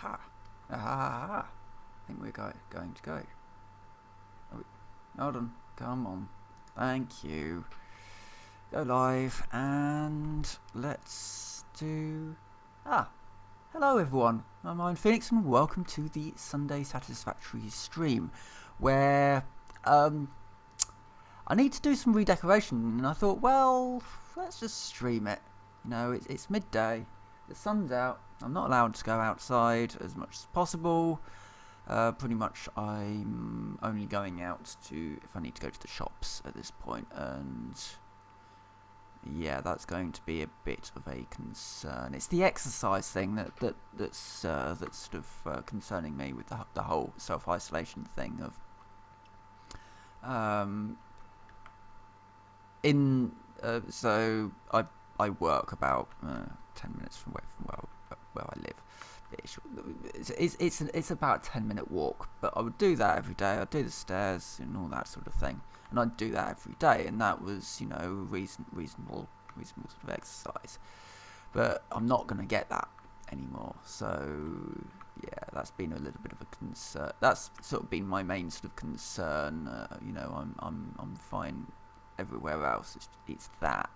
Aha. Aha. I think we're going to go. Oh, hold on. Come on. Thank you. Go live and let's do... hello everyone. I'm Iron Phoenix and welcome to the Sunday Satisfactory stream where I need to do some redecoration and I thought, well, let's just stream it. You know, it's midday, the sun's out, I'm not allowed to go outside as much as possible. Pretty much I'm only going out to if I need to go to the shops at this point, and yeah, that's going to be a bit of a concern. It's the exercise thing that's sort of concerning me with the whole self-isolation thing of so I work about 10 minutes from where I live. It's about a 10-minute walk, but I would do that every day. I'd do the stairs and all that sort of thing, and I'd do that every day, and that was, you know, reasonable sort of exercise. But I'm not going to get that anymore, so yeah, that's been a little bit of a concern. That's sort of been my main sort of concern. You know, I'm fine everywhere else. It's that,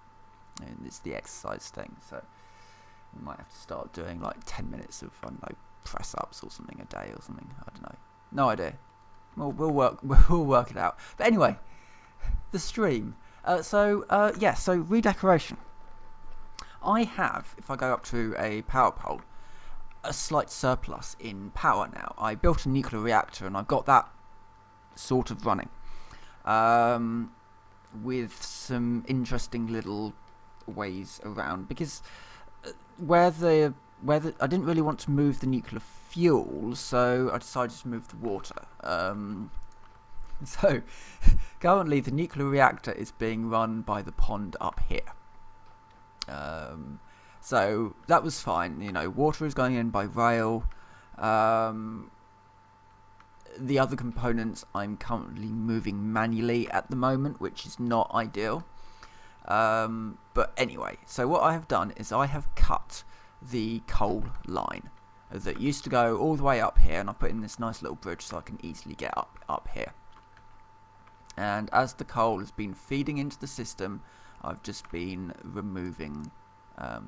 and it's the exercise thing. So we might have to start doing like 10 minutes of, I don't know, press ups or something a day or something. I don't know. No idea. We'll work it out. But anyway, the stream. So redecoration. I have, if I go up to a power pole, a slight surplus in power now. I built a nuclear reactor and I've got that sort of running. With some interesting little ways around, because where I didn't really want to move the nuclear fuel, so I decided to move the water. So currently the nuclear reactor is being run by the pond up here. So that was fine. You know, water is going in by rail. The other components I'm currently moving manually at the moment, which is not ideal. But anyway, so what I have done is I have cut the coal line that used to go all the way up here, and I put in this nice little bridge so I can easily get up here. And as the coal has been feeding into the system, I've just been removing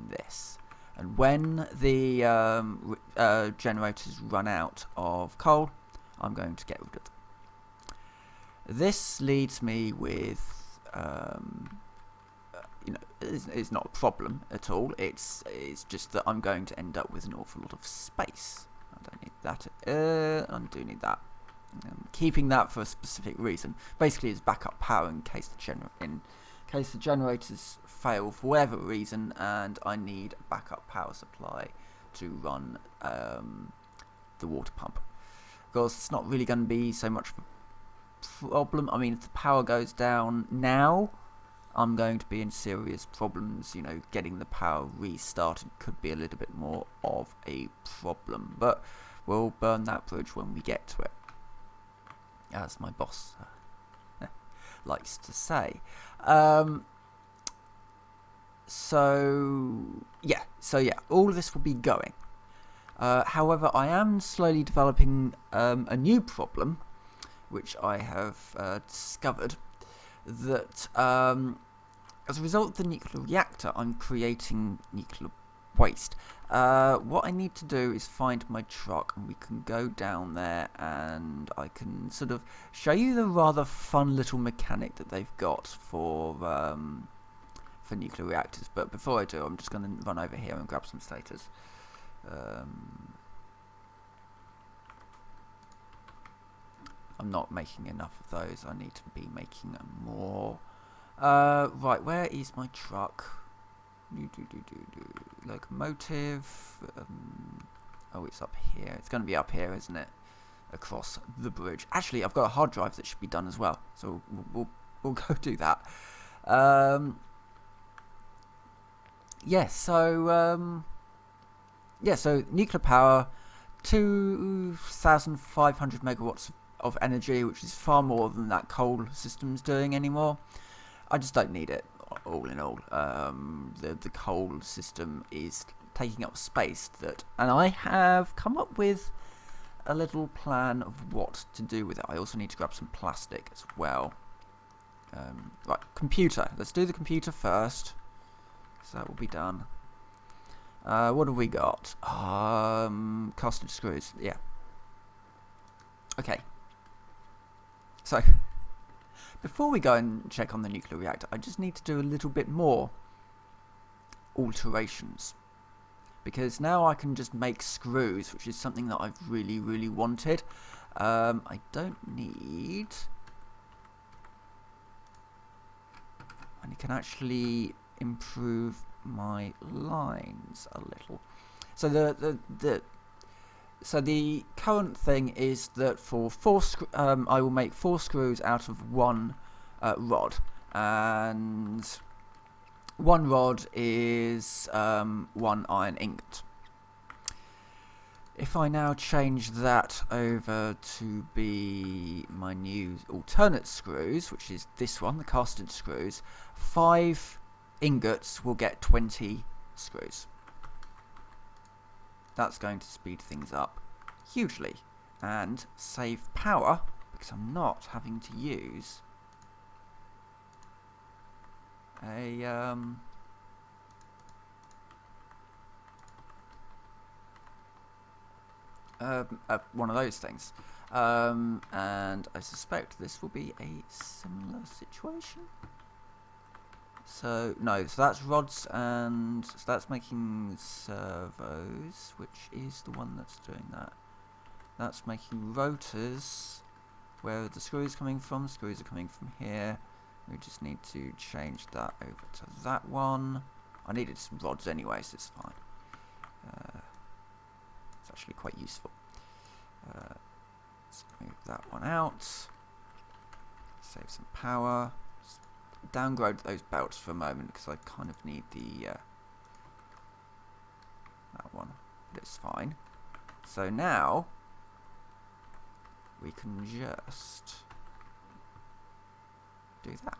this. And when the generators run out of coal, I'm going to get rid of them. This leads me with, you know, it's not a problem at all. It's just that I'm going to end up with an awful lot of space. I don't need that. I do need that. I'm keeping that for a specific reason. Basically, it's backup power in case the generators fail for whatever reason, and I need a backup power supply to run the water pump. Of course, it's not really going to be so much of a problem. I mean, if the power goes down now, I'm going to be in serious problems. You know, getting the power restarted could be a little bit more of a problem, but we'll burn that bridge when we get to it, as my boss likes to say. So yeah, all of this will be going. However, I am slowly developing a new problem, which I have discovered, that as a result of the nuclear reactor, I'm creating nuclear waste. What I need to do is find my truck, and we can go down there and I can sort of show you the rather fun little mechanic that they've got for nuclear reactors. But before I do, I'm just going to run over here and grab some stators. I'm not making enough of those. I need to be making more. Right, where is my truck? Locomotive. Oh, it's up here. It's going to be up here, isn't it? Across the bridge. Actually, I've got a hard drive that should be done as well, so we'll go do that. So nuclear power, 2,500 megawatts of energy, which is far more than that coal system's doing anymore. I just don't need it, all in all. The coal system is taking up space. And I have come up with a little plan of what to do with it. I also need to grab some plastic as well. Right, computer. Let's do the computer first. So that will be done. What have we got? Casted screws. Yeah. Okay. So, before we go and check on the nuclear reactor, I just need to do a little bit more alterations. Because now I can just make screws, which is something that I've really, really wanted. I don't need... And it can actually improve my lines a little. So the current thing is that for I will make 4 screws out of 1 rod, and 1 rod is 1 iron ingot. If I now change that over to be my new alternate screws, which is this one, the casted screws, 5 ingots will get 20 screws. That's going to speed things up hugely and save power, because I'm not having to use a one of those things. And I suspect this will be a similar situation. So, no, so that's rods, and so that's making servos, which is the one that's doing that. That's making rotors. Where are the screws coming from? Screws are coming from here. We just need to change that over to that one. I needed some rods anyway, so it's fine. It's actually quite useful. Let's move that one out. Save some power. Just downgrade those belts for a moment, because I kind of need the that one, but it's fine. So now we can just do that.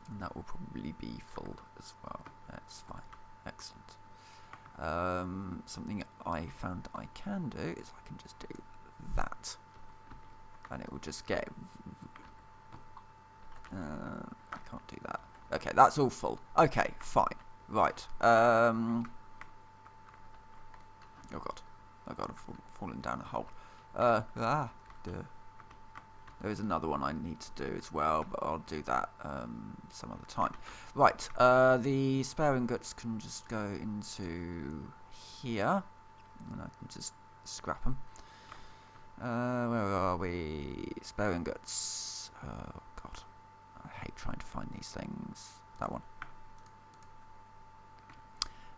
And that will probably be full as well. That's fine. Excellent. Something I found I can do is I can just do that. And it will just get... I can't do that. Okay, that's all full. Okay, fine. Right. Oh god. Oh god, I've fallen down a hole. There is another one I need to do as well, but I'll do that some other time. Right, the spare ingots can just go into here, and I can just scrap them. Where are we? Spare ingots. Oh god, I hate trying to find these things. That one.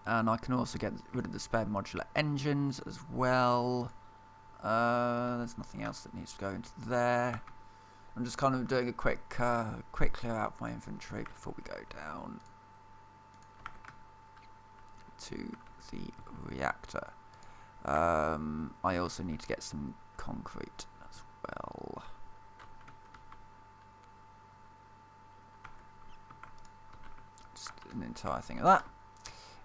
And I can also get rid of the spare modular engines as well. There's nothing else that needs to go into there. I'm just kind of doing a quick clear out of my inventory before we go down to the reactor. I also need to get some concrete as well. Just an entire thing of that.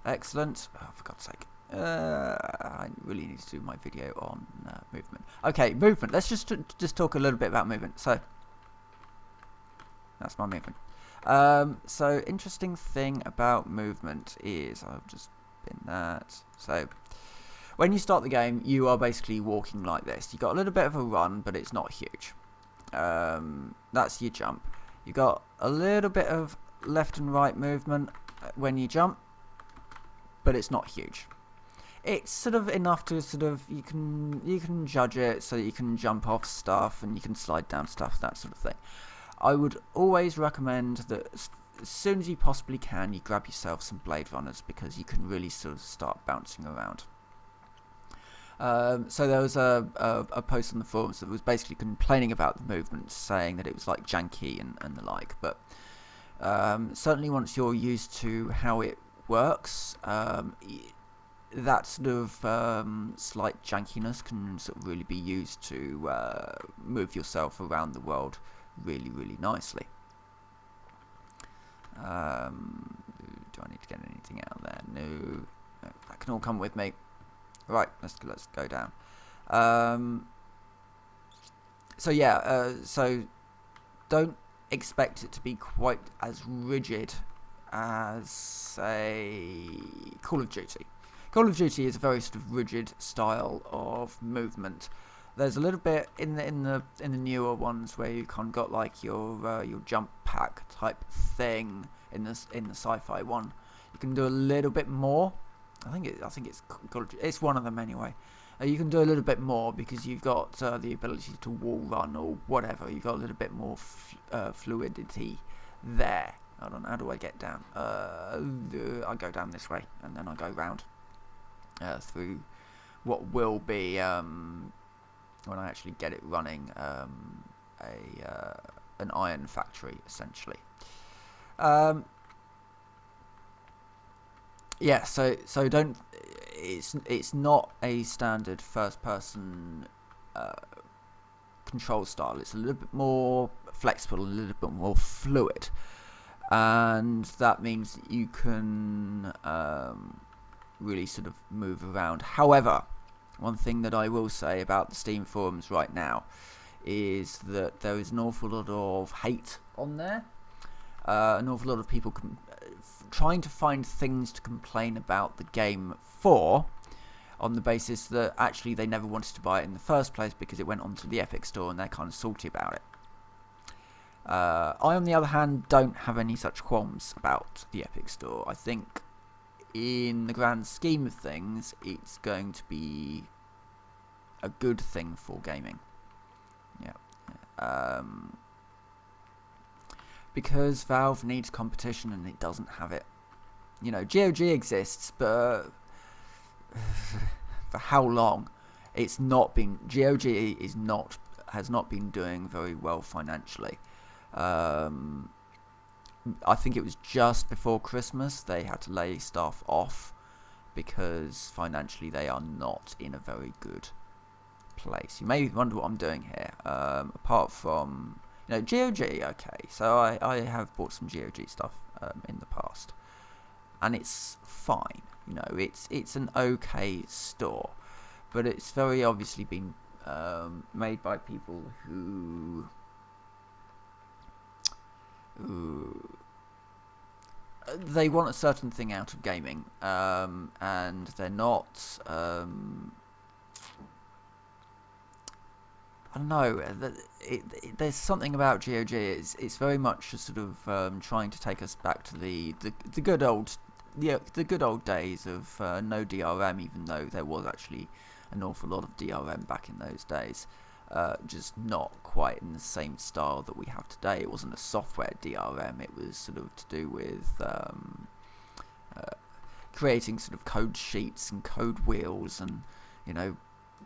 Excellent. Oh, for God's sake. I really need to do my video on movement. Okay, movement. Let's just talk a little bit about movement. So, that's my movement. So, interesting thing about movement is, I've just been that. So, when you start the game, you are basically walking like this. You've got a little bit of a run, but it's not huge. That's your jump. You've got a little bit of left and right movement when you jump, but it's not huge. It's sort of enough to sort of, you can judge it so that you can jump off stuff and you can slide down stuff, that sort of thing. I would always recommend that as soon as you possibly can, you grab yourself some Blade Runners, because you can really sort of start bouncing around. So there was a post on the forums that was basically complaining about the movement, saying that it was like janky and the like, but certainly once you're used to how it works, that sort of slight jankiness can sort of really be used to move yourself around the world really, really nicely. Do I need to get anything out there? No. That can all come with me. Right, let's go down. So yeah, so don't expect it to be quite as rigid as, say, Call of Duty. Call of Duty is a very sort of rigid style of movement. There's a little bit in the newer ones where you kind of got like your jump pack type thing in the sci-fi one. You can do a little bit more. I think it's one of them anyway. You can do a little bit more because you've got the ability to wall run or whatever. You've got a little bit more fluidity there. I don't know, how do I get down? I go down this way and then I go round through what will be, when I actually get it running, an iron factory essentially. Yeah, so don't. It's not a standard first-person control style. It's a little bit more flexible, a little bit more fluid, and that means that you can really sort of move around. However, one thing that I will say about the Steam forums right now is that there is an awful lot of hate on there. An awful lot of people trying to find things to complain about the game for, on the basis that actually they never wanted to buy it in the first place because it went onto the Epic Store and they're kind of salty about it. I, on the other hand, don't have any such qualms about the Epic Store. I think in the grand scheme of things, it's going to be a good thing for gaming. Yeah. Because Valve needs competition and it doesn't have it. You know, GOG exists, but for how long? It's not been. GOG has not been doing very well financially. I think it was just before Christmas they had to lay staff off because financially they are not in a very good place. You may wonder what I'm doing here. Apart from, you know, GOG, okay, so I have bought some GOG stuff in the past, and it's fine. You know, it's an okay store, but it's very obviously been made by people who they want a certain thing out of gaming, and they're not. I don't know. There's something about GOG. It's very much a sort of trying to take us back to the good old days of no DRM, even though there was actually an awful lot of DRM back in those days. Just not quite in the same style that we have today. It wasn't a software DRM. It was sort of to do with creating sort of code sheets and code wheels, and you know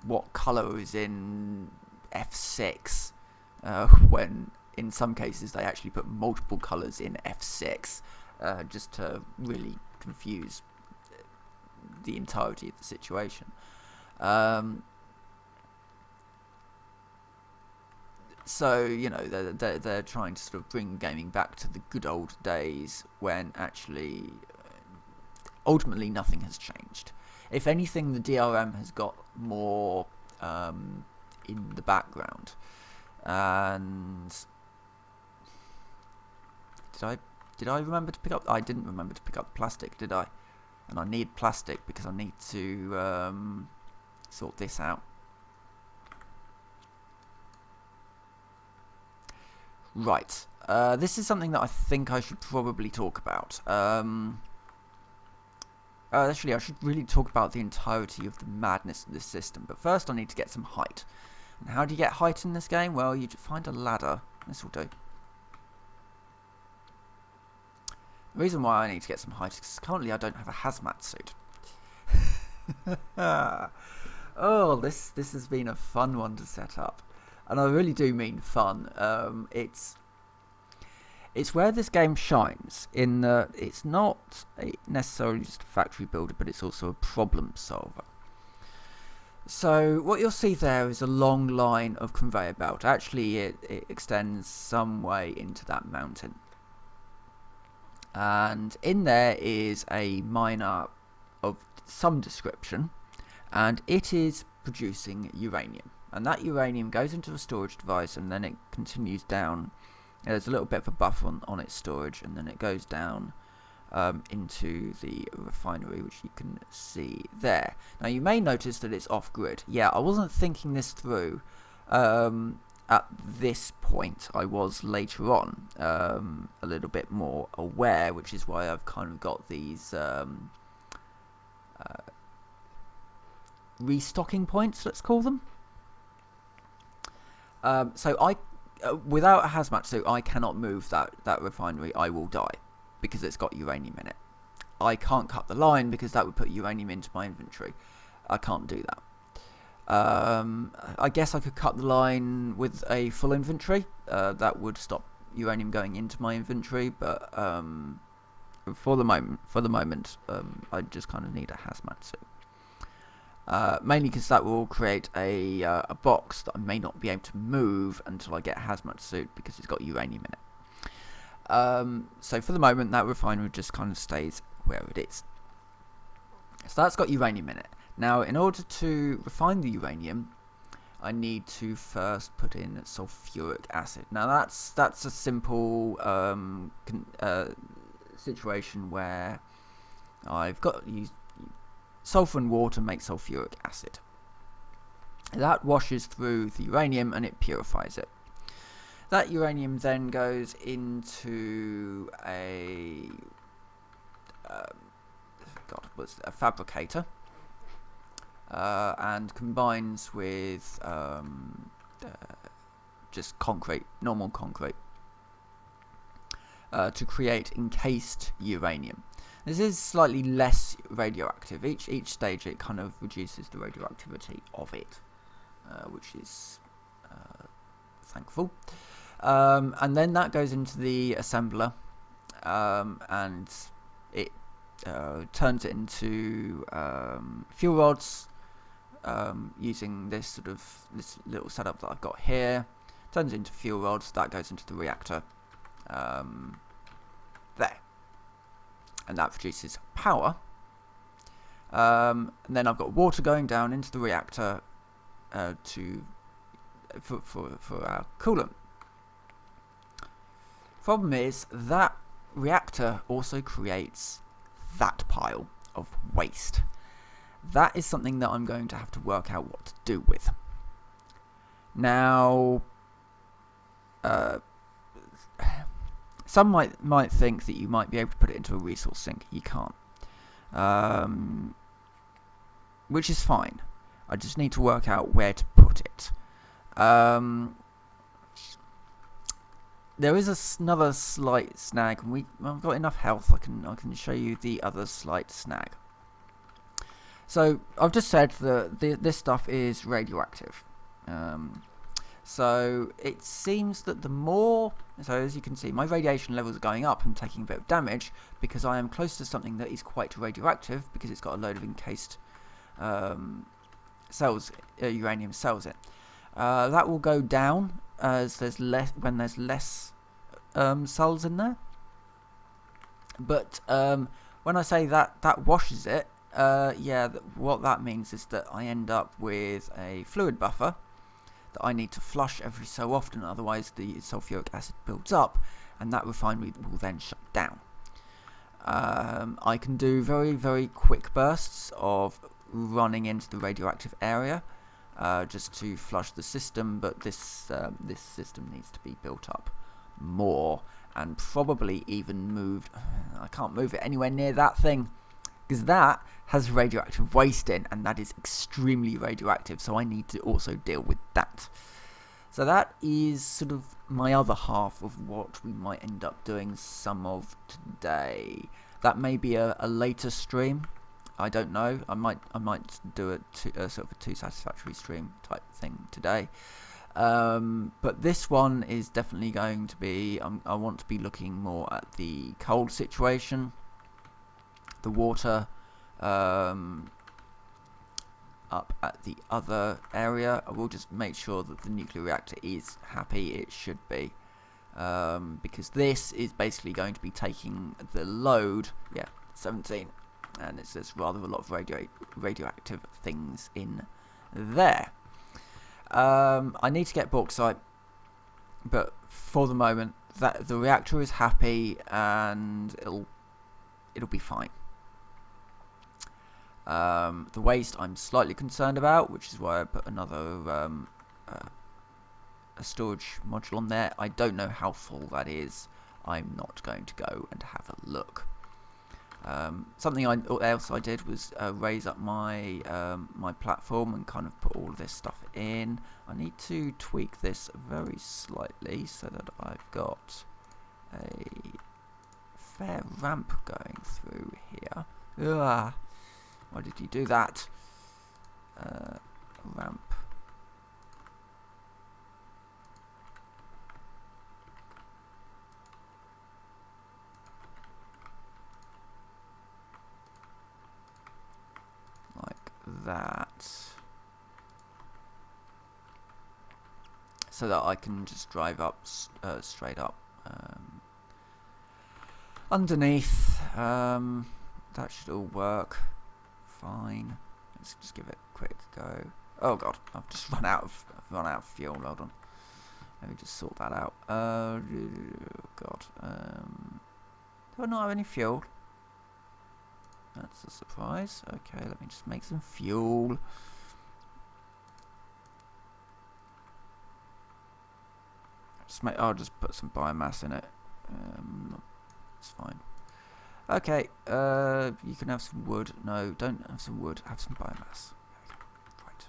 what colour is in F6, when in some cases they actually put multiple colours in F6 just to really confuse the entirety of the situation. So, you know, they're trying to sort of bring gaming back to the good old days when actually ultimately nothing has changed. If anything, the DRM has got more in the background. And did I remember to pick up? I didn't remember to pick up the plastic, did I? And I need plastic because I need to sort this out. Right. This is something that I think I should probably talk about. Actually, I should really talk about the entirety of the madness of this system. But first, I need to get some height. And how do you get height in this game? Well, you find a ladder. This will do. The reason why I need to get some height is because currently I don't have a hazmat suit. Oh, this has been a fun one to set up. And I really do mean fun. It's where this game shines, in that it's not necessarily just a factory builder, but it's also a problem solver. So what you'll see there is a long line of conveyor belt. Actually, it extends some way into that mountain. and in there is a miner of some description, and it is producing uranium, and that uranium goes into a storage device, and then it continues down. There's a little bit of a buffer on its storage, and then it goes down into the refinery, which you can see there. Now you may notice that it's off-grid. Yeah, I wasn't thinking this through at this point. I was later on a little bit more aware, which is why I've kind of got these restocking points, let's call them. So I, without a hazmat suit, I cannot move that refinery. I will die, because it's got uranium in it. I can't cut the line because that would put uranium into my inventory. I can't do that. I guess I could cut the line with a full inventory. That would stop uranium going into my inventory, but for the moment, I just kind of need a hazmat suit. Mainly because that will create a box that I may not be able to move until I get a hazmat suit, because it's got uranium in it. So for the moment, that refinery just kind of stays where it is. So that's got uranium in it. Now, in order to refine the uranium, I need to first put in sulfuric acid. Now that's a simple situation where I've got sulfur and water make sulfuric acid. That washes through the uranium and it purifies it. That uranium then goes into a fabricator and combines with just concrete, normal concrete, to create encased uranium. This is slightly less radioactive. Each stage it kind of reduces the radioactivity of it, which is thankful. And then that goes into the assembler, and it turns it into fuel rods, using this little setup that I've got here. Turns it into fuel rods. That goes into the reactor there, and that produces power. And then I've got water going down into the reactor for our coolant. Problem is that reactor also creates that pile of waste. That is something that I'm going to have to work out what to do with. Now, some might think that you might be able to put it into a resource sink. You can't, which is fine. I just need to work out where to put it. There is another slight snag, and I've got enough health. I can show you the other slight snag. So I've just said that this stuff is radioactive. So it seems that so as you can see, my radiation levels are going up. I'm taking a bit of damage because I am close to something that is quite radioactive, because it's got a load of encased cells, uranium cells in it. That will go down as there's less cells in there. But when I say that washes it, what that means is that I end up with a fluid buffer that I need to flush every so often, otherwise the sulfuric acid builds up, and that refinery will then shut down. I can do very, very quick bursts of running into the radioactive area, just to flush the system, but this system needs to be built up more, and probably even moved. I can't move it anywhere near that thing, because that has radioactive waste in, and that is extremely radioactive, so I need to also deal with that. So that is sort of my other half of what we might end up doing some of today. That may be a later stream. I don't know. I might do a sort of a 2 Satisfactory stream type thing today. But this one is definitely going to be. I want to be looking more at the cold situation, the water, up at the other area. I will just make sure that the nuclear reactor is happy. It should be. because this is basically going to be taking the load. Yeah, 17, and there's rather a lot of radioactive things in there. I need to get bauxite, but for the moment, that the reactor is happy and it'll be fine. The waste I'm slightly concerned about, which is why I put another a storage module on there. I don't know how full that is. I'm not going to go and have a look. Something else I did was raise up my my platform and kind of put all of this stuff in. I need to tweak this very slightly so that I've got a fair ramp going through here. Ugh. Why did you do that? Ramp. Like that. So that I can just drive up straight up underneath. That should all work fine. Let's just give it a quick go. Oh god, I've just run out of fuel. Hold on. Let me just sort that out. God. Do I not have any fuel? That's a surprise. Okay, let me just make some fuel. I'll just put some biomass in it. It's fine. Okay, you can have some wood. No, don't have some wood. Have some biomass. Right.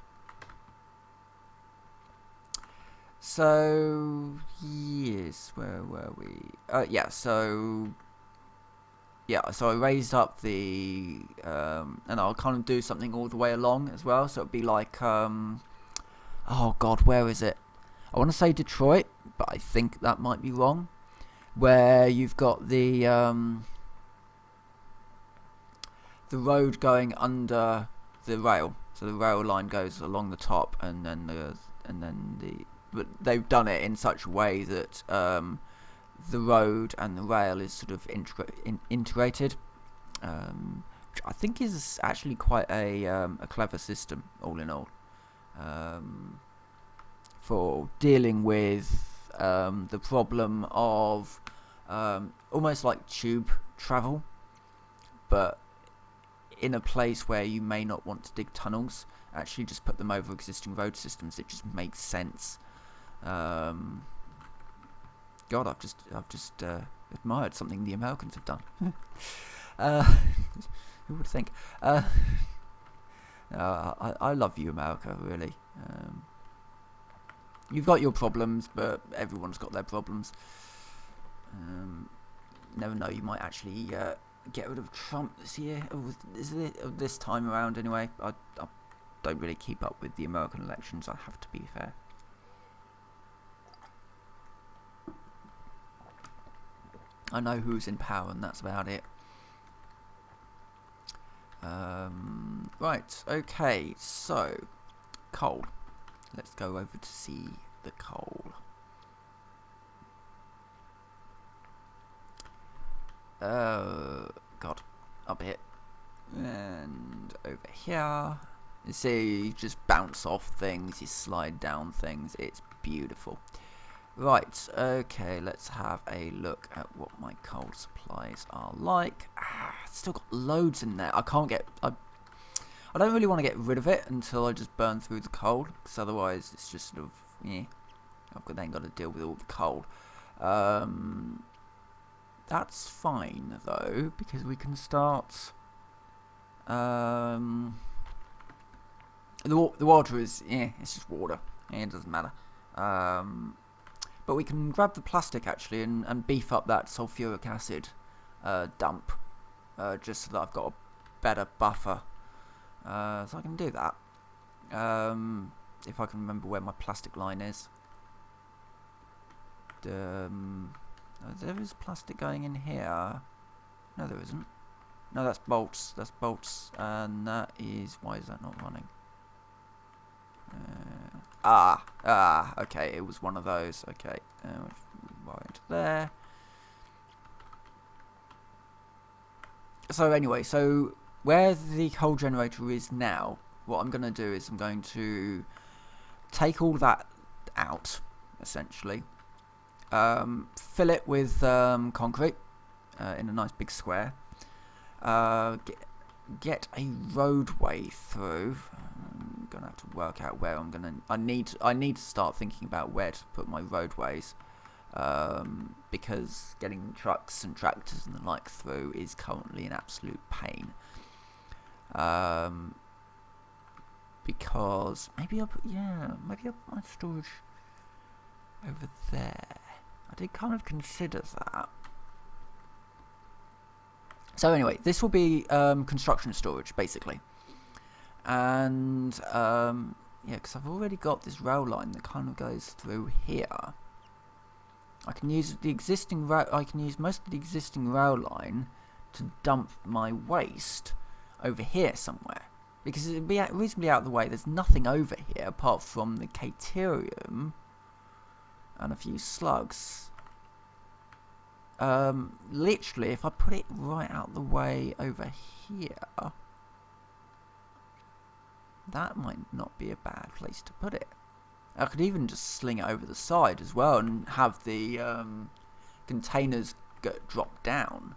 So, yes, where were we? Yeah, so I raised up the, and I'll kind of do something all the way along as well. So it'd be like, oh god, where is it? I want to say Detroit, but I think that might be wrong. Where you've got the road going under the rail, so the rail line goes along the top, and then but they've done it in such a way that the road and the rail is sort of integrated, which I think is actually quite a clever system, all in all, for dealing with the problem of almost like tube travel, but in a place where you may not want to dig tunnels. Actually just put them over existing road systems. It just makes sense. God, I've just admired something the Americans have done. Who would think? I love you, America, really. You've got your problems, but everyone's got their problems. Never know, you might actually get rid of Trump this year, or this time around anyway. I don't really keep up with the American elections, I have to be fair. I know who's in power, and that's about it. Right, okay, so coal. Let's go over to see the coal. God, up here and over here. You see, you just bounce off things, you slide down things. It's beautiful. Right, okay, let's have a look at what my coal supplies are like. Still got loads in there. I don't really want to get rid of it until I just burn through the coal, because otherwise it's just sort of, I've then got to deal with all the coal. That's fine though, because we can start. The water is, it's just water. It doesn't matter. But we can grab the plastic actually and beef up that sulfuric acid dump, just so that I've got a better buffer. So I can do that. If I can remember where my plastic line is. There is plastic going in here. No, there isn't. No, that's bolts. That's bolts. And that is... Why is that not running? Okay, it was one of those. Okay. wire into there. So anyway, so where the coal generator is now, what I'm going to do is I'm going to take all that out, essentially. Fill it with concrete in a nice big square. Get a roadway through. I'm gonna have to work out where I need to start thinking about where to put my roadways, because getting trucks and tractors and the like through is currently an absolute pain. Because maybe I'll put my storage over there. I did kind of consider that. So anyway, this will be construction storage, basically. And, yeah, because I've already got this rail line that kind of goes through here. I can use the existing I can use most of the existing rail line to dump my waste over here somewhere. Because it'd be reasonably out of the way. There's nothing over here apart from the caterium and a few slugs. Literally, if I put it right out the way over here, that might not be a bad place to put it. I could even just sling it over the side as well and have the containers drop down.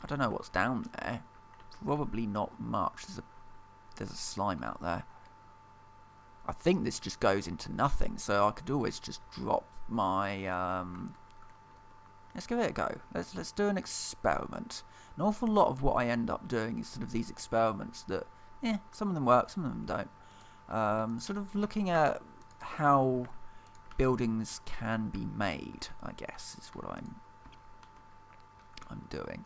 I don't know what's down there. Probably not much. There's a slime out there. I think this just goes into nothing, so I could always just drop my. Let's give it a go. Let's do an experiment. An awful lot of what I end up doing is sort of these experiments that, some of them work, some of them don't. Sort of looking at how buildings can be made, I guess, is what I'm doing.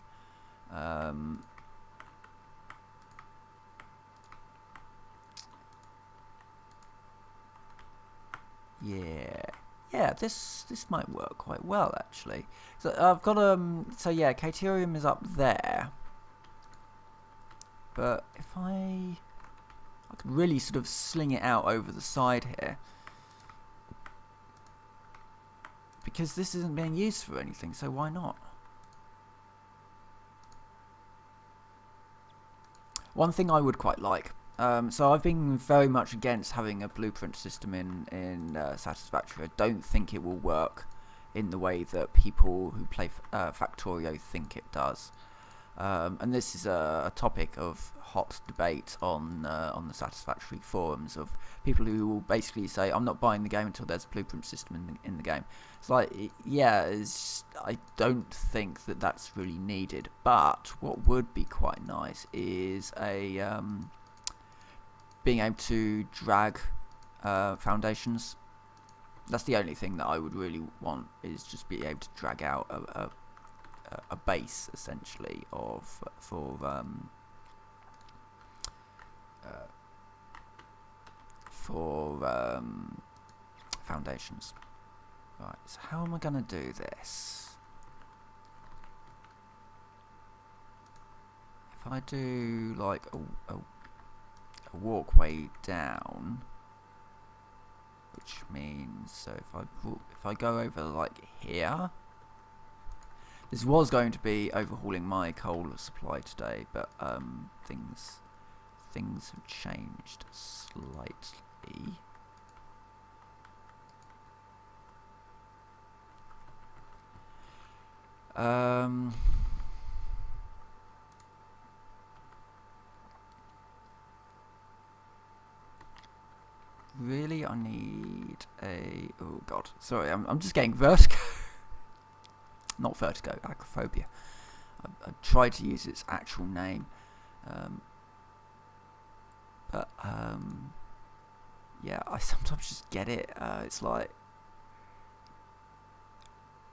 Yeah, this might work quite well actually. So I've got so yeah, caterium is up there, but if I could really sort of sling it out over the side here, because this isn't being used for anything, so why not? One thing I would quite like, so I've been very much against having a blueprint system in Satisfactory. I don't think it will work in the way that people who play Factorio think it does. And this is a topic of hot debate on the Satisfactory forums, of people who will basically say, I'm not buying the game until there's a blueprint system in the game. It's like, yeah, I don't think that that's really needed. But what would be quite nice is a being able to drag foundations. That's the only thing that I would really want, is just be able to drag out a base essentially for foundations. Right, so how am I going to do this? If I do like a walkway down, which means, so if I go over like here, this was going to be overhauling my coal supply today, but things have changed slightly. Really, I need a... Oh god, sorry, I'm just getting vertigo. Not vertigo, acrophobia. I tried to use its actual name, but yeah, I sometimes just get it. It's like,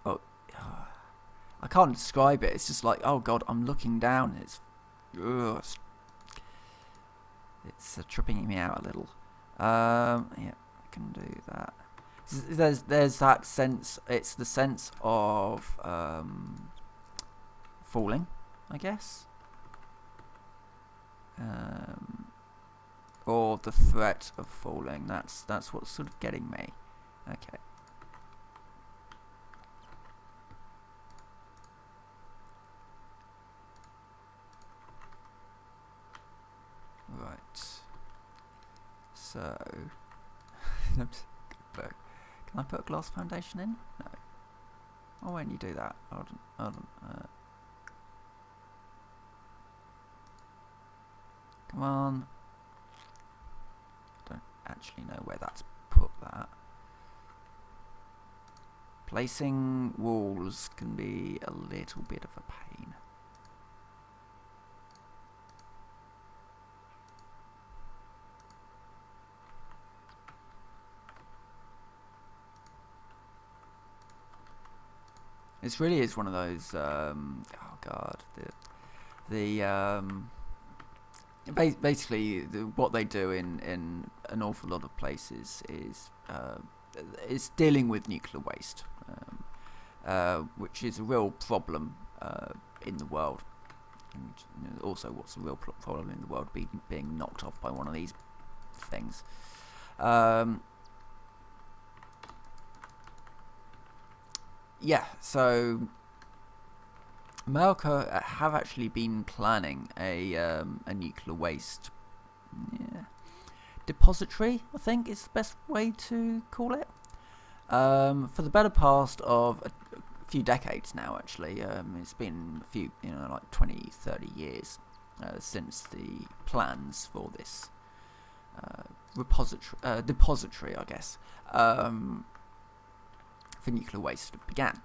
I can't describe it. It's just like, oh god, I'm looking down. It's tripping me out a little. Yeah, I can do that. There's that sense. It's the sense of falling, I guess. or the threat of falling. That's what's sort of getting me. Okay. Right. So, can I put a glass foundation in? No. Oh, when you do that, hold on. Come on. Don't actually know where that's put that. Placing walls can be a little bit of a pain. This really is one of those. Oh God, basically what they do in an awful lot of places is dealing with nuclear waste, which is a real problem in the world, and also what's a real problem in the world being knocked off by one of these things. Yeah, so America have actually been planning a nuclear waste depository, I think is the best way to call it, for the better part of a few decades now. Actually, it's been a few, like 20, 30 years since the plans for this depository, I guess, for nuclear waste began.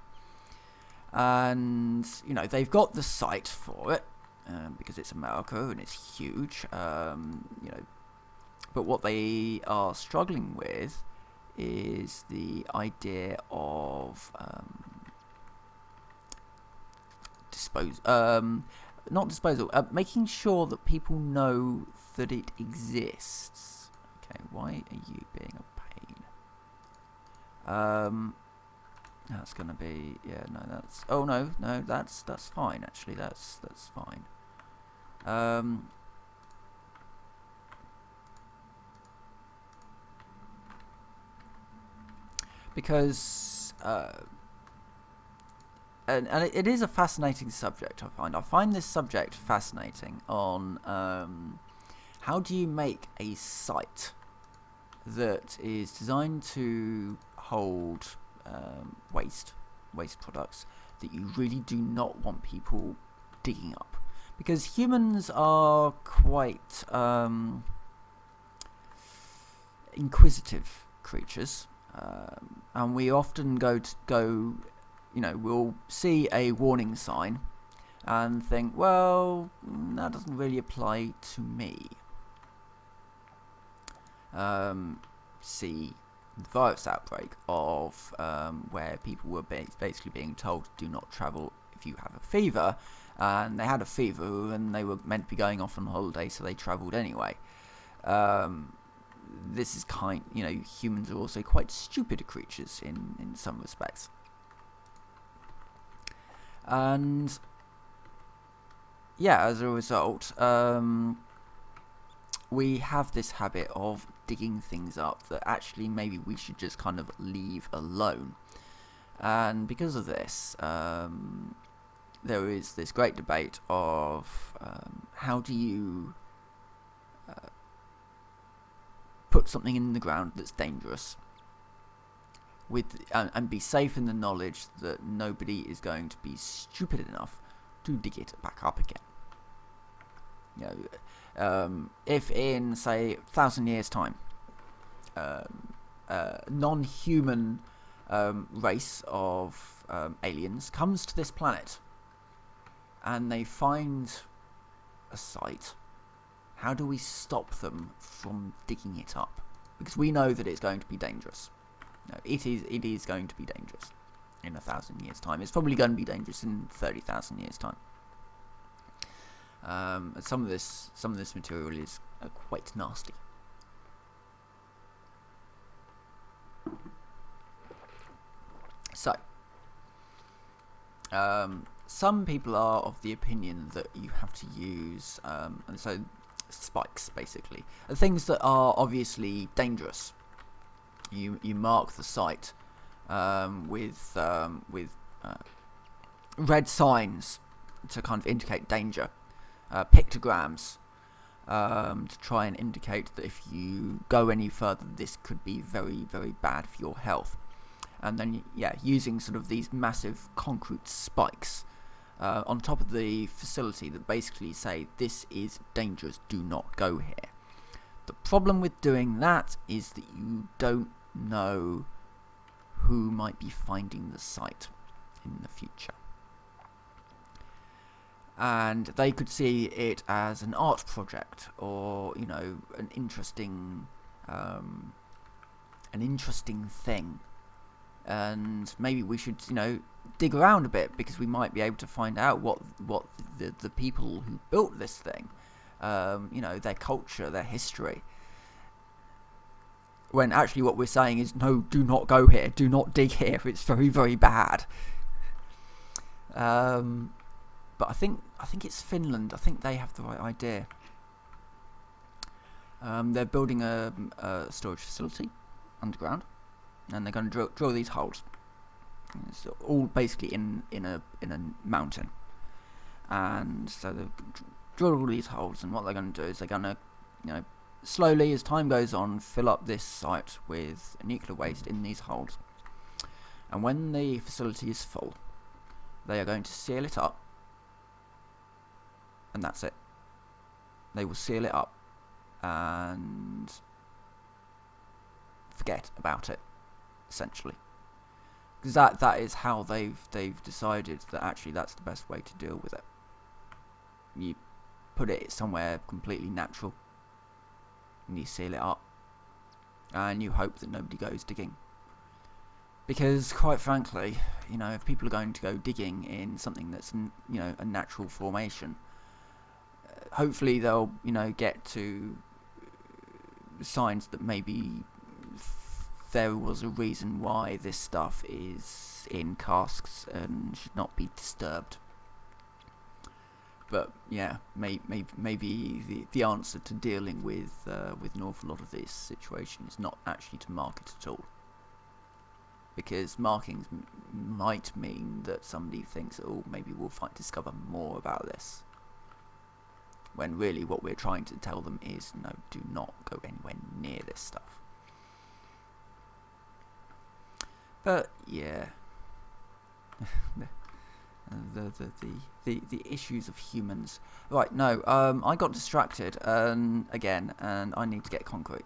And they've got the site for it because it's America and it's huge. But what they are struggling with is the idea of making sure that people know that it exists. Okay, why are you being a pain? That's gonna be that's that's fine actually. That's fine. Because and it is a fascinating subject. I find this subject fascinating on how do you make a site that is designed to hold waste products that you really do not want people digging up, because humans are quite inquisitive creatures, and we often we'll see a warning sign and think, well, that doesn't really apply to me. See the virus outbreak of where people were basically being told do not travel if you have a fever, and they had a fever and they were meant to be going off on holiday, so they travelled anyway. This is humans are also quite stupid creatures in some respects, and as a result, we have this habit of digging things up that actually maybe we should just kind of leave alone. And because of this, there is this great debate of how do you put something in the ground that's dangerous and be safe in the knowledge that nobody is going to be stupid enough to dig it back up again. If in, say, 1,000 years' time, non-human race of aliens comes to this planet and they find a site, how do we stop them from digging it up? Because we know that it's going to be dangerous. It is going to be dangerous in 1,000 years' time. It's probably going to be dangerous in 30,000 years' time. Some of this material is quite nasty. So, some people are of the opinion that you have to use, and so spikes, basically. Things that are obviously dangerous. You mark the site with red signs to kind of indicate danger, pictograms to try and indicate that if you go any further, this could be very, very bad for your health. And then, using sort of these massive concrete spikes on top of the facility that basically say, this is dangerous, do not go here. The problem with doing that is that you don't know who might be finding the site in the future. And they could see it as an art project, or an interesting thing, and maybe we should dig around a bit, because we might be able to find out what the people who built this thing, their culture, their history. When actually what we're saying is, no, do not go here, do not dig here, it's very, very bad. But I think it's Finland. I think they have the right idea. They're building a storage facility underground, and they're going to drill these holes. It's all basically in a mountain, and so they drill all these holes. And what they're going to do is they're going to, slowly as time goes on, fill up this site with nuclear waste in these holes. And when the facility is full, they are going to seal it up. And that's it. They will seal it up and forget about it, essentially. Because that is how they've decided that actually that's the best way to deal with it. You put it somewhere completely natural, and you seal it up, and you hope that nobody goes digging. Because quite frankly, if people are going to go digging in something that's a natural formation, hopefully they'll get to signs that maybe there was a reason why this stuff is in casks and should not be disturbed. But maybe the answer to dealing with an awful lot of this situation is not actually to mark it at all, because markings might mean that somebody thinks, oh, maybe we'll discover more about this, when really what we're trying to tell them is, no, do not go anywhere near this stuff. But the issues of humans. Right, no, I got distracted again, and I need to get concrete.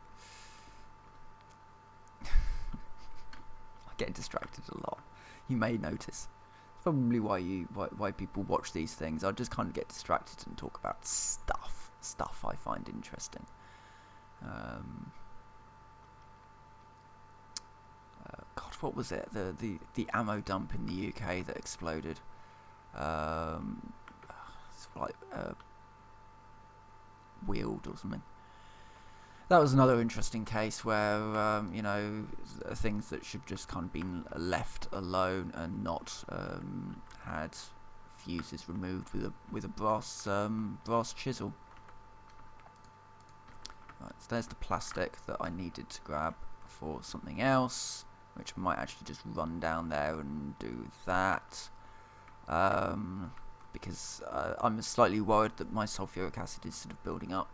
I get distracted a lot. You may notice. It's probably why people watch these things. I just kind of get distracted and talk about stuff I find interesting. God, what was it? The ammo dump in the UK that exploded. It's like Weald or something. That was another interesting case where things that should just kind of been left alone and not had fuses removed with a brass chisel. Right, so there's the plastic that I needed to grab for something else, which I might actually just run down there and do that. Because I'm slightly worried that my sulfuric acid is sort of building up,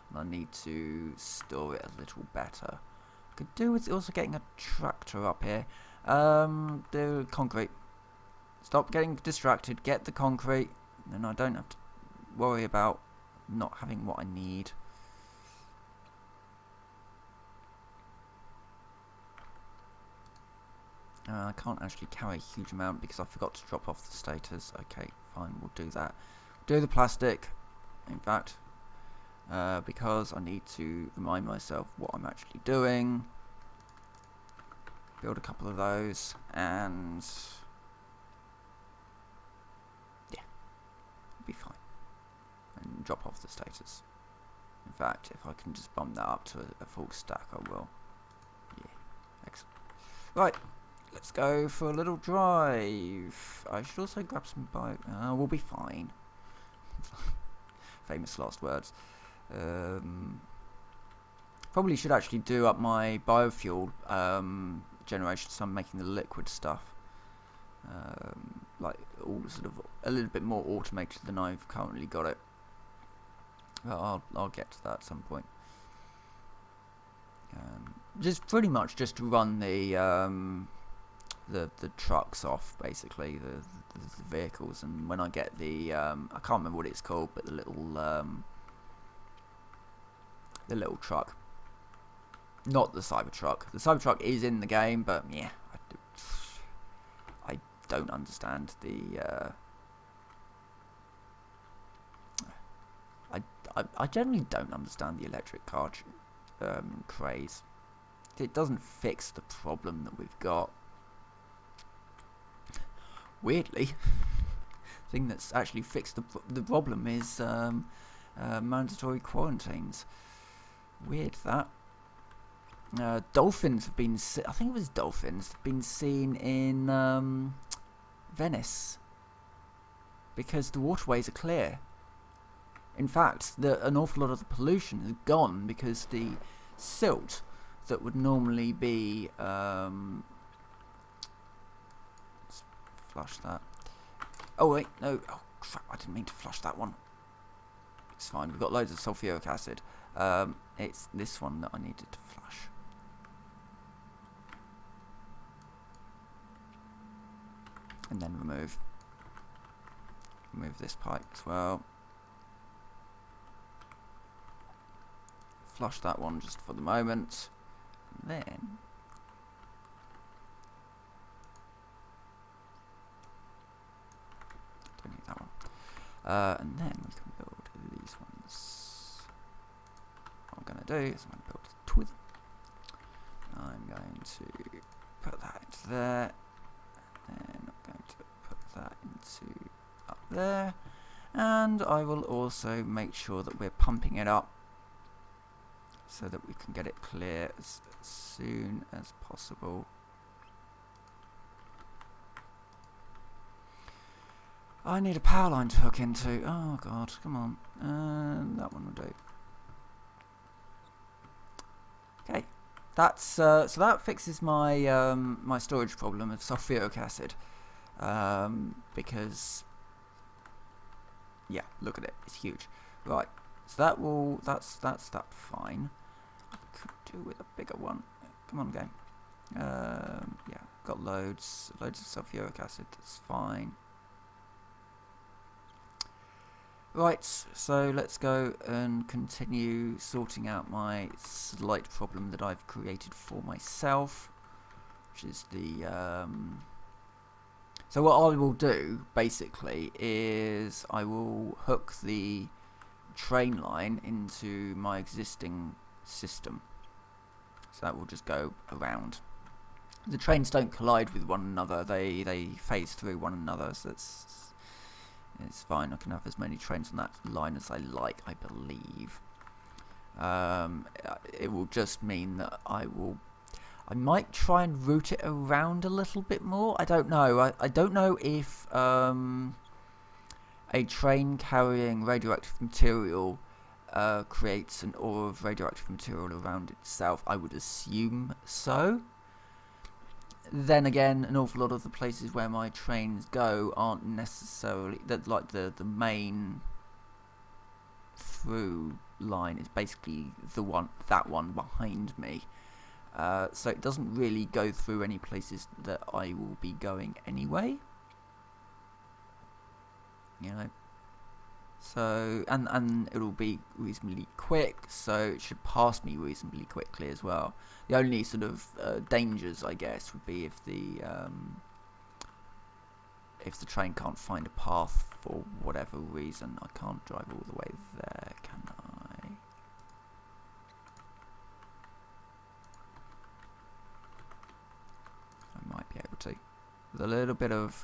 and I need to store it a little better. Could do with also getting a tractor up here. The concrete. Stop getting distracted. Get the concrete, then I don't have to worry about not having what I need. I can't actually carry a huge amount because I forgot to drop off the stators. Okay, fine, we'll do that. Do the plastic, in fact, because I need to remind myself what I'm actually doing. Build a couple of those, and yeah, it'll be fine. And drop off the stators. In fact, if I can just bump that up to a full stack, I will. Yeah, excellent. Right. Let's go for a little drive. I should also grab some bike. We'll be fine. Famous last words. Probably should actually do up my biofuel generation, so I'm making the liquid stuff. Like all sort of a little bit more automated than I've currently got it. But I'll get to that at some point. Just pretty much just to run the trucks off, basically the vehicles, and when I get the I can't remember what it's called, but the little truck, not the Cybertruck. The Cybertruck is in the game, but yeah, I don't understand the I generally don't understand the electric car craze. It doesn't fix the problem that we've got. Weirdly, the thing that's actually fixed the problem is mandatory quarantines. Weird that. Dolphins have been. I think it was dolphins have been seen in Venice because the waterways are clear. In fact, an awful lot of the pollution has gone because the silt that would normally be let's flush that. Oh wait, no. Oh crap! I didn't mean to flush that one. It's fine. We've got loads of sulfuric acid. It's this one that I needed to flush. And then remove this pipe as well. Flush that one just for the moment. And then don't need that one. And then we can build these ones. What I'm going to do is I'm going to build two of them. I'm going to put that into there. And then I'm going to put that into up there. And I will also make sure that we're pumping it up so that we can get it clear as soon as possible. I need a power line to hook into. Oh god, come on. That one will do. Okay, that's so that fixes my my storage problem of sulfuric acid. Because yeah, look at it, it's huge. Right, so that's that fine. I could do with a bigger one. Come on, game. Yeah, got loads of sulfuric acid. That's fine. Right, so let's go and continue sorting out my slight problem that I've created for myself, which is the so what I will do basically is I will hook the train line into my existing system, so that will just go around. The trains don't collide with one another, they phase through one another, so it's fine. I can have as many trains on that line as I like, I believe. It will just mean that I might try and route it around a little bit more. I don't know. I don't know if a train carrying radioactive material creates an aura of radioactive material around itself. I would assume so. Then again, an awful lot of the places where my trains go aren't necessarily like the main through line is basically that one behind me. So it doesn't really go through any places that I will be going anyway. You know. So and it'll be reasonably quick, so it should pass me reasonably quickly as well. The only sort of dangers, I guess, would be if the train can't find a path for whatever reason. I can't drive all the way there, can I? I might be able to. With a little bit of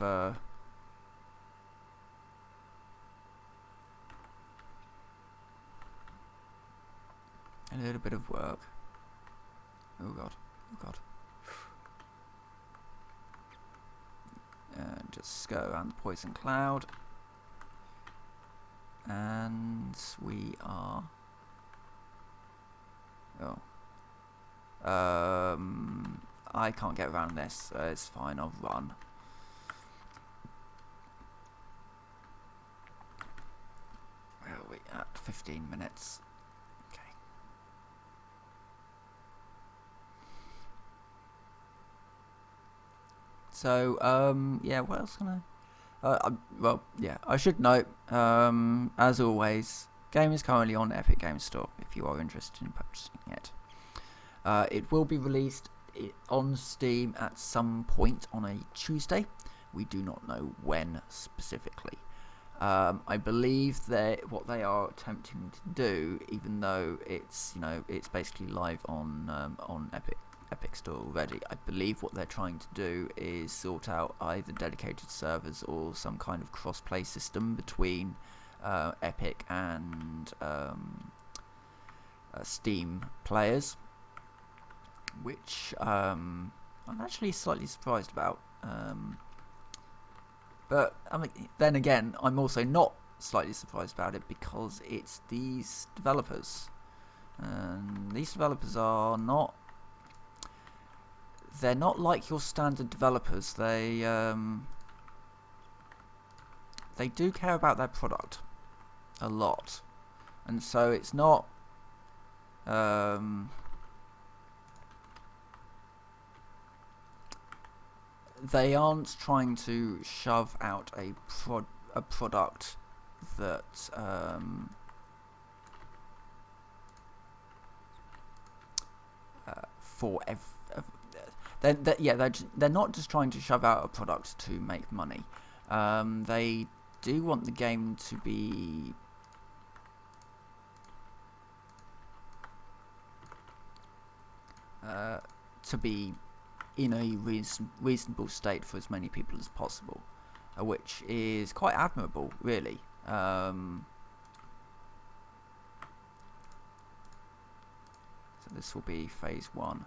work. Oh god, oh god. And just go around the poison cloud. And we are Oh. I can't get around this. It's fine. I'll run. Where are we at? 15 minutes. Okay. So, yeah, what else can well, yeah, I should note, as always, game is currently on Epic Games Store if you are interested in purchasing it. It will be released on Steam at some point on a Tuesday. We do not know when specifically. I believe that what they are attempting to do, even though it's it's basically live on Epic Store already, I believe what they're trying to do is sort out either dedicated servers or some kind of cross-play system between Epic and Steam players, which I'm actually slightly surprised about. But I mean, then again, I'm also not slightly surprised about it because it's these developers, and these developers are not. They're not like your standard developers. They do care about their product a lot, and so it's not. They aren't trying to shove out a product that for they're not just trying to shove out a product to make money. They do want the game to be in a reasonable state for as many people as possible, which is quite admirable, really. So this will be phase 1.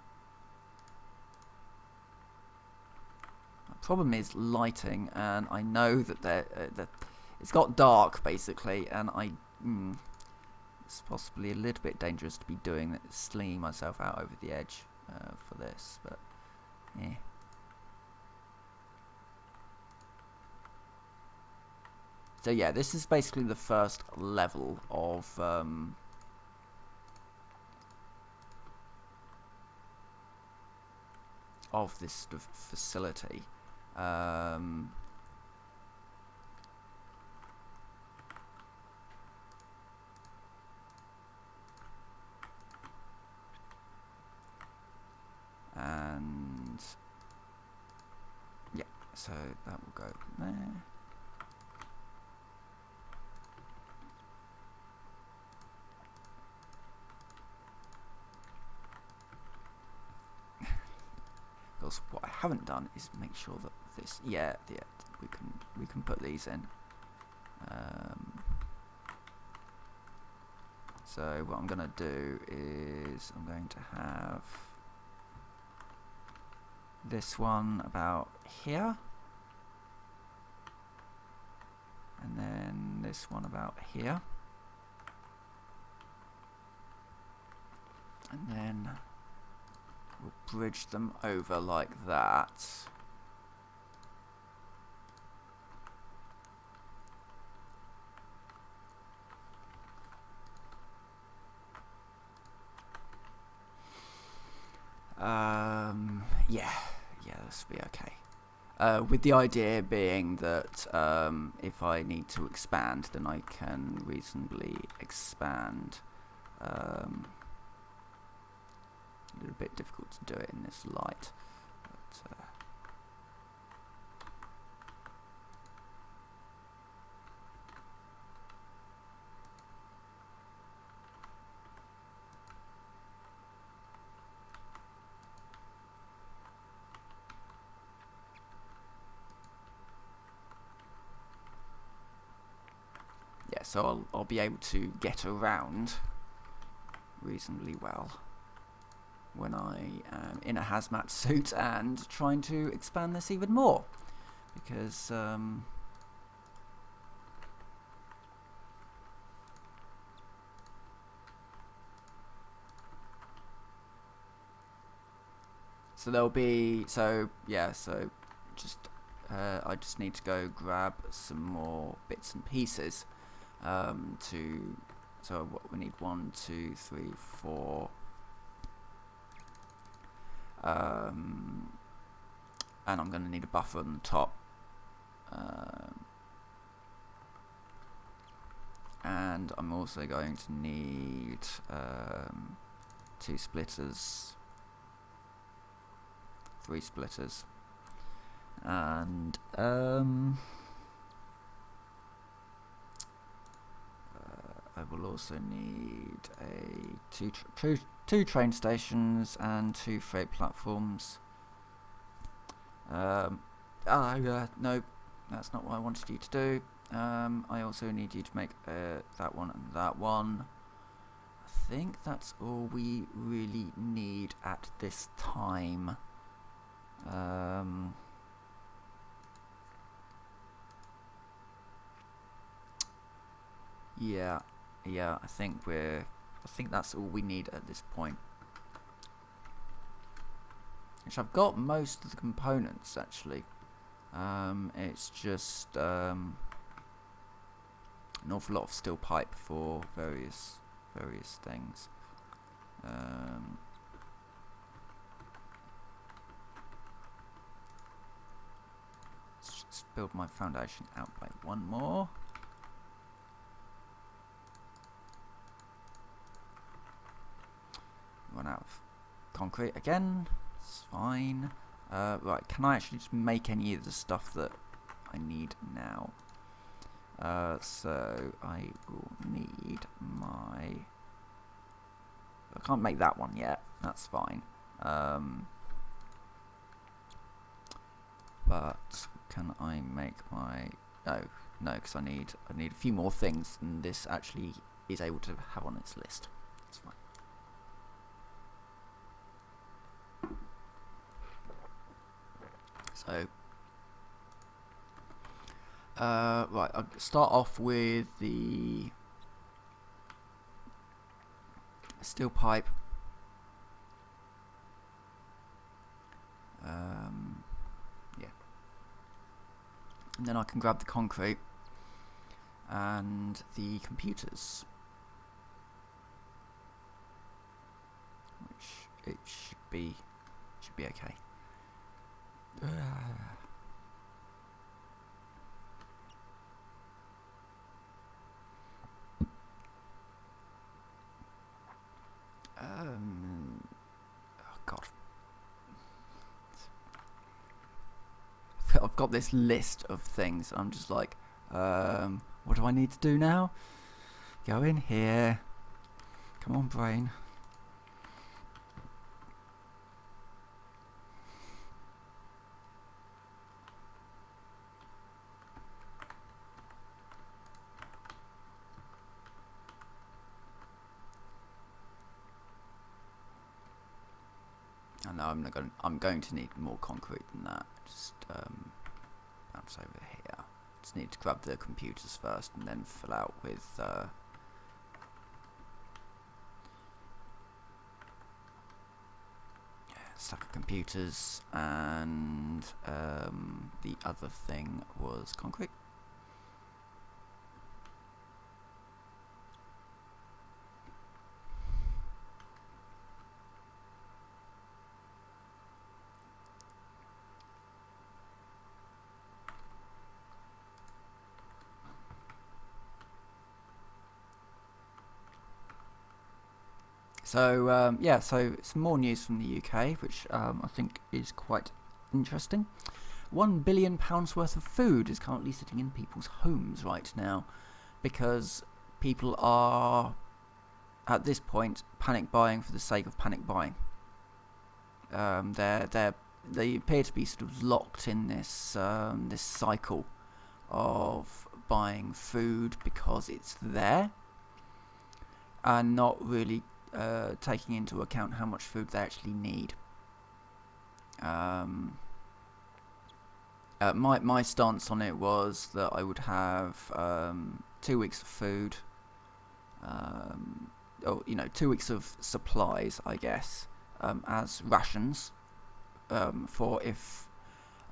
The problem is lighting, and I know that it's got dark basically, and it's possibly a little bit dangerous to be doing that, slinging myself out over the edge for this, but yeah. So yeah, this is basically the first level of this sort of facility. And yeah, so that will go there. Because what I haven't done is make sure that this, we can put these in. So what I'm going to do is I'm going to have this one about here, and then this one about here, and then we'll bridge them over like that. Yeah, this will be okay. With the idea being that if I need to expand, then I can reasonably expand. A little bit difficult to do it in this light, but yeah, so I'll be able to get around reasonably well when I am in a hazmat suit and trying to expand this even more, because So there'll be, so yeah, so just I just need to go grab some more bits and pieces to, so what we need, 1, 2, 3, 4, and I'm going to need a buffer on the top, and I'm also going to need 2 splitters, 3 splitters, and I will also need two train stations and 2 freight platforms. No, that's not what I wanted you to do. I also need you to make that one and that one. I think that's all we really need at this time. Yeah, I think that's all we need at this point. Which I've got most of the components actually. It's just an awful lot of steel pipe for various things. Let's just build my foundation out by 1 more. Run out of concrete again. It's fine. Right, can I actually just make any of the stuff that I need now? So I will need my... I can't make that one yet. That's fine. But can I make my... No, because I need a few more things than this actually is able to have on its list. That's fine. So, right, I'll start off with the steel pipe. Yeah. And then I can grab the concrete and the computers, which it should be okay. Oh God, I've got this list of things. I'm just like, what do I need to do now? Go in here. Come on, brain. I know I'm going to need more concrete than that. Just bounce over here. Just need to grab the computers first and then fill out with stack of computers, and the other thing was concrete. So so some more news from the UK, which I think is quite interesting. £1 billion worth of food is currently sitting in people's homes right now, because people are, at this point, panic buying for the sake of panic buying. They appear to be sort of locked in this this cycle of buying food because it's there, and not really taking into account how much food they actually need. My stance on it was that I would have 2 weeks of food, or 2 weeks of supplies, I guess, as rations for if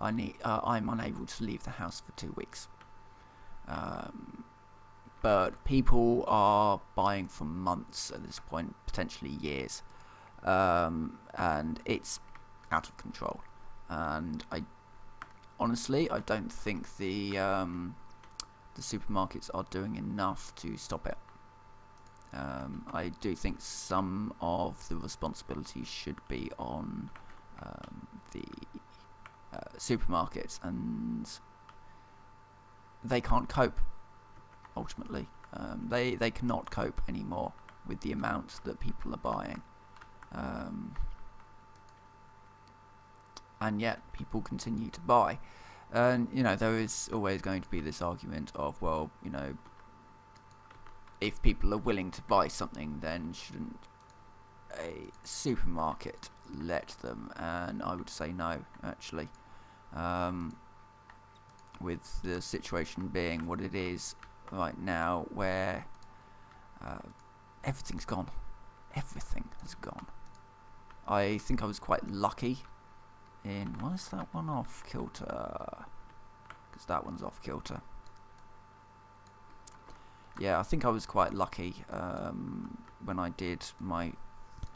I'm unable to leave the house for 2 weeks. But people are buying for months at this point, potentially years, and it's out of control. And honestly, I don't think the supermarkets are doing enough to stop it. I do think some of the responsibility should be on the supermarkets, and they can't cope. Ultimately, they cannot cope anymore with the amount that people are buying, and yet people continue to buy. And there is always going to be this argument of, well, if people are willing to buy something, then shouldn't a supermarket let them? And I would say no, actually. With the situation being what it is right now, where everything's gone. Everything has gone. I think I was quite lucky in... Why is that one off kilter? Because that one's off kilter. Yeah, I think I was quite lucky when I did my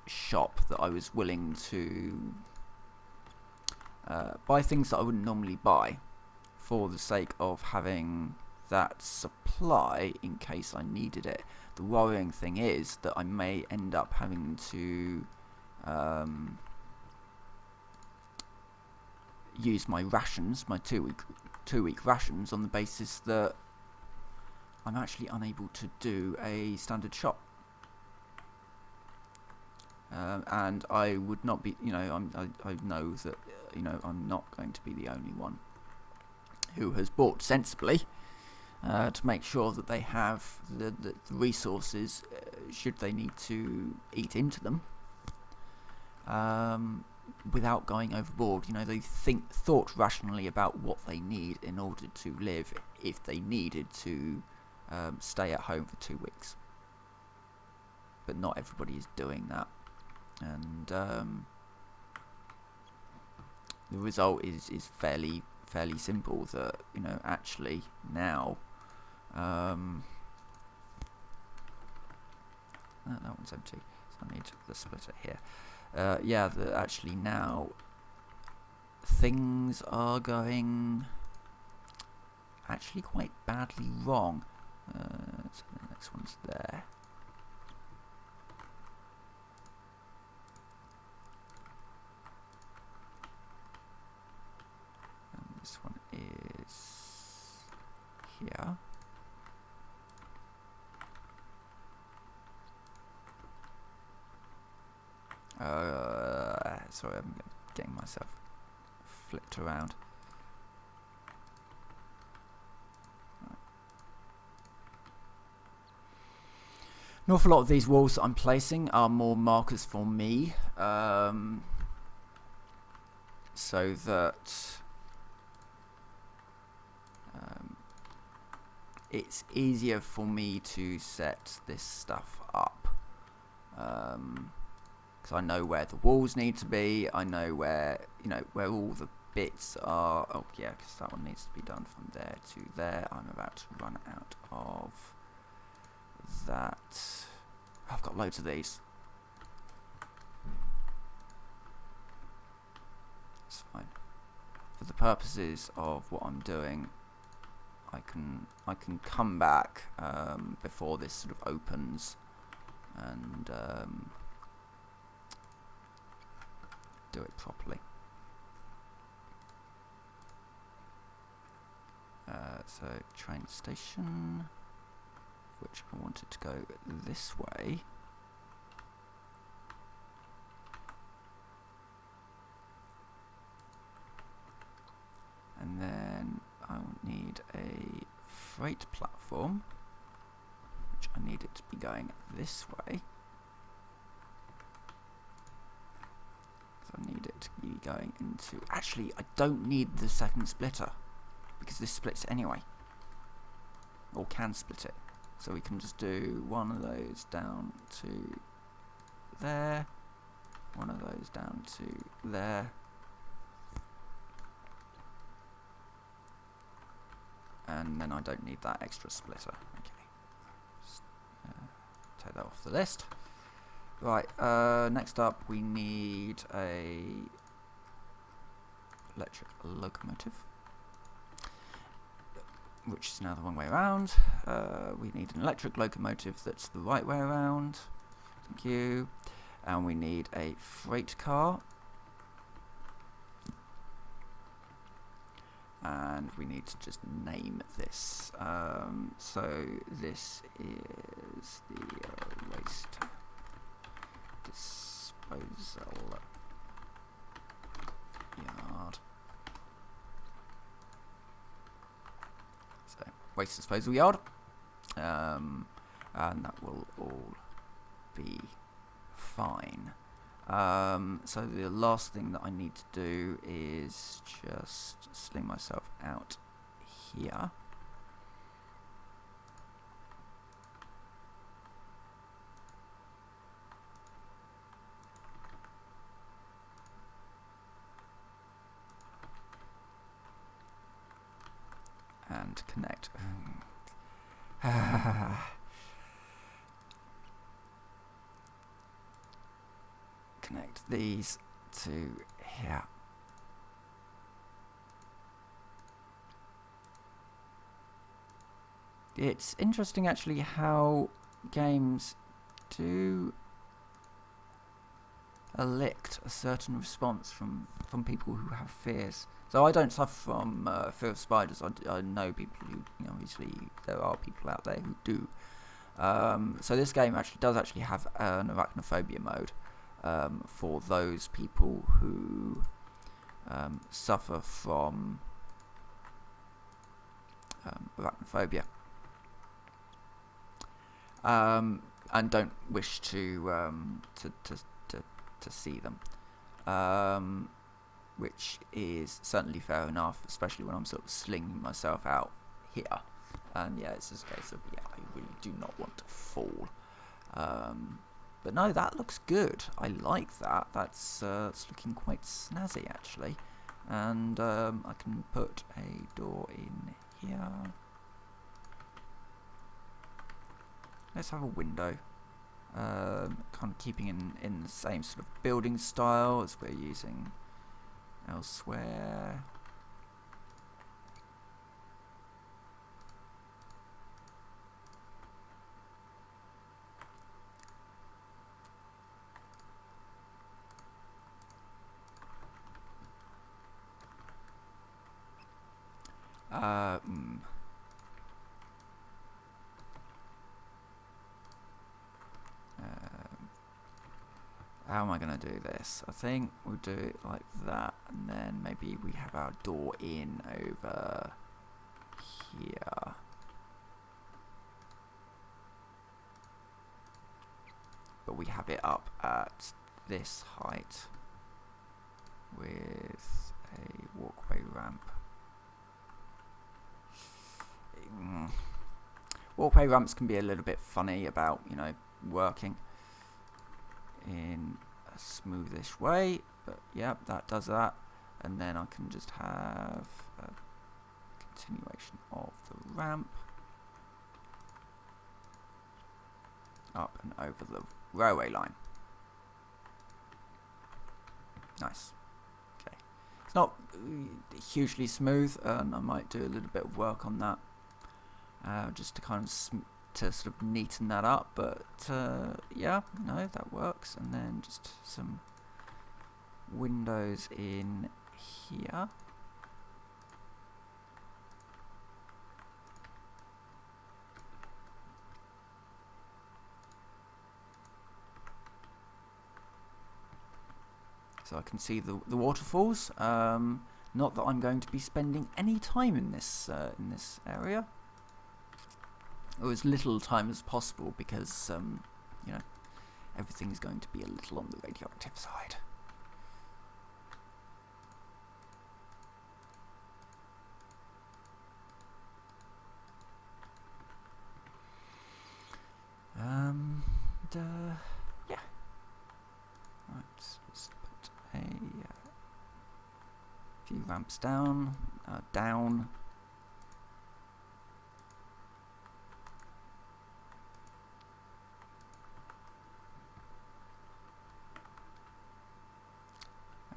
shop, that I was willing to buy things that I wouldn't normally buy for the sake of having that supply in case I needed it. The worrying thing is that I may end up having to use my rations, my two week rations, on the basis that I'm actually unable to do a standard shop. And I would not be, I know that, I'm not going to be the only one who has bought sensibly to make sure that they have the resources should they need to eat into them, without going overboard. They thought rationally about what they need in order to live, if they needed to stay at home for 2 weeks. But not everybody is doing that, and the result is fairly simple. That actually now that one's empty, so I need the splitter here. That actually now things are going actually quite badly wrong. So the next one's there. And this one is here. Sorry, I'm getting myself flipped around. An awful lot of these walls that I'm placing are more markers for me, so that it's easier for me to set this stuff up, because I know where the walls need to be. I know where where all the bits are. Oh yeah, because that one needs to be done from there to there. I'm about to run out of that. I've got loads of these. It's fine. For the purposes of what I'm doing, I can come back before this sort of opens and do it properly. So train station, which I wanted to go this way. And then I will need a freight platform, which I need it to be going this way. So I need it to be going into... Actually, I don't need the second splitter, because this splits it anyway. Or can split it. So we can just do one of those down to there, one of those down to there, and then I don't need that extra splitter. Okay, just, take that off the list. Right, next up we need a electric locomotive, which is now the wrong way around. We need an electric locomotive that's the right way around. Thank you. And we need a freight car. And we need to just name this. So this is the waste disposal yard. So waste disposal yard, and that will all be fine. So the last thing that I need to do is just sling myself out here. And connect. Connect these to here. It's interesting actually how games do elicit a certain response from people who have fears. So I don't suffer from fear of spiders. I know people who, obviously there are people out there who do. So this game does actually have an arachnophobia mode for those people who suffer from arachnophobia and don't wish to see them. Which is certainly fair enough, especially when I'm sort of slinging myself out here. And yeah, it's just a case of, I really do not want to fall. But no, that looks good. I like that. That's it's looking quite snazzy, actually. And I can put a door in here. Let's have a window. Kind of keeping in the same sort of building style as we're using elsewhere. How am I going to do this? I think we'll do it like that, and then maybe we have our door in over here. But we have it up at this height with a walkway ramp. Walkway ramps can be a little bit funny about, working in a smoothish way, but yeah, that does that. And then I can just have a continuation of the ramp up and over the railway line. Nice. Okay, it's not hugely smooth, and I might do a little bit of work on that just to kind of sort of neaten that up, but yeah, that works. And then just some windows in here. So I can see the waterfalls. Not that I'm going to be spending any time in this area, or as little time as possible, because everything is going to be a little on the radioactive side. Yeah. Right, let's put a few ramps down.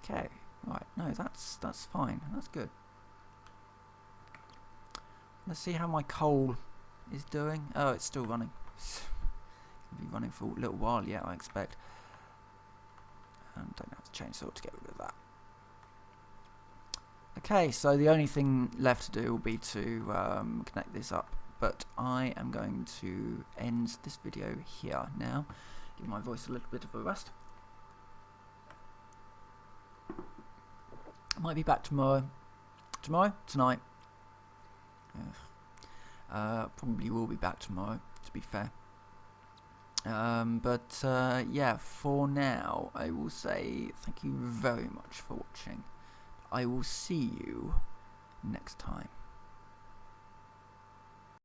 Okay, right, no, that's fine, that's good. Let's see how my coal is doing. Oh, it's still running. It'll be running for a little while yet, I expect. And don't have the chainsaw to get rid of that. Okay, so the only thing left to do will be to connect this up. But I am going to end this video here now. Give my voice a little bit of a rest. I might be back tomorrow. Tonight. Probably will be back tomorrow, to be fair. Yeah, for now, I will say thank you very much for watching. I will see you next time.